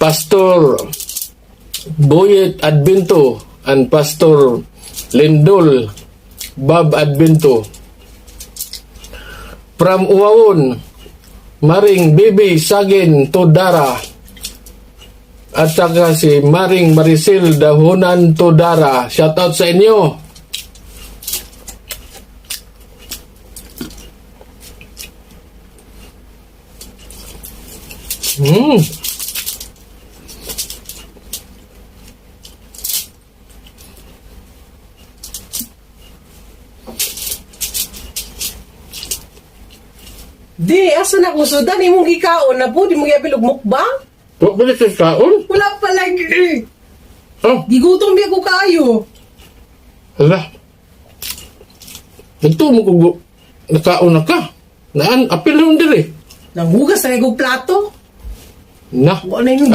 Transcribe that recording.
Pastor Boyet Adbento and Pastor Lindol Bob Adbento. From Uwaon, Maring Bibi Sagin Todara at saka si Maring Maricel Dahunan Todara. Shoutout sa inyo. Di, asa na ko sudan, imong gikaon na po, di mo giapilog mukbang? Huwag ba sa kaon? Wala pa lagi. Oh, Gigutom di ako kayo. hala. Ito mo kung nakaon na ka. Naan, apil lang diri. Nanghugas na kong plato. Na. Wala na yung